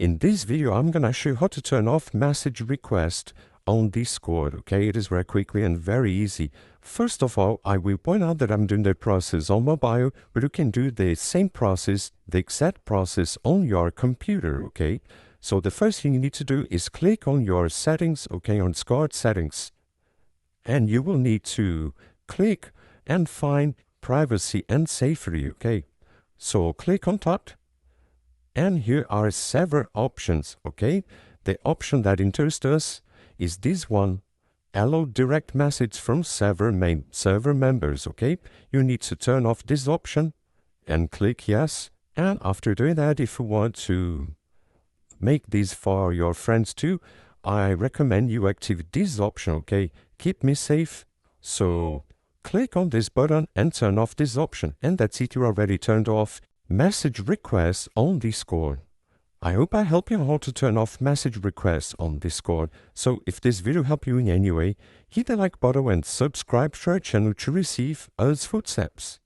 In this video, I'm gonna show you how to turn off message request on Discord, okay? It is very quickly and very easy. First of all, I will point out that I'm doing the process on mobile, but you can do the same process, the exact process on your computer, okay? So the first thing you need to do is click on your settings, okay, on Discord settings. And you will need to click and find privacy and safety, okay? So click on top. And here are several options, okay? The option that interests us is this one, allow direct message from server members, okay? You need to turn off this option and click yes. And after doing that, if you want to make this for your friends too, I recommend you activate this option, okay? Keep me safe. So click on this button and turn off this option. And that's it, you already turned off message requests on Discord. I hope I help you how to turn off message requests on Discord. So if this video helped you in any way, hit the like button and subscribe to our channel to receive others' footsteps.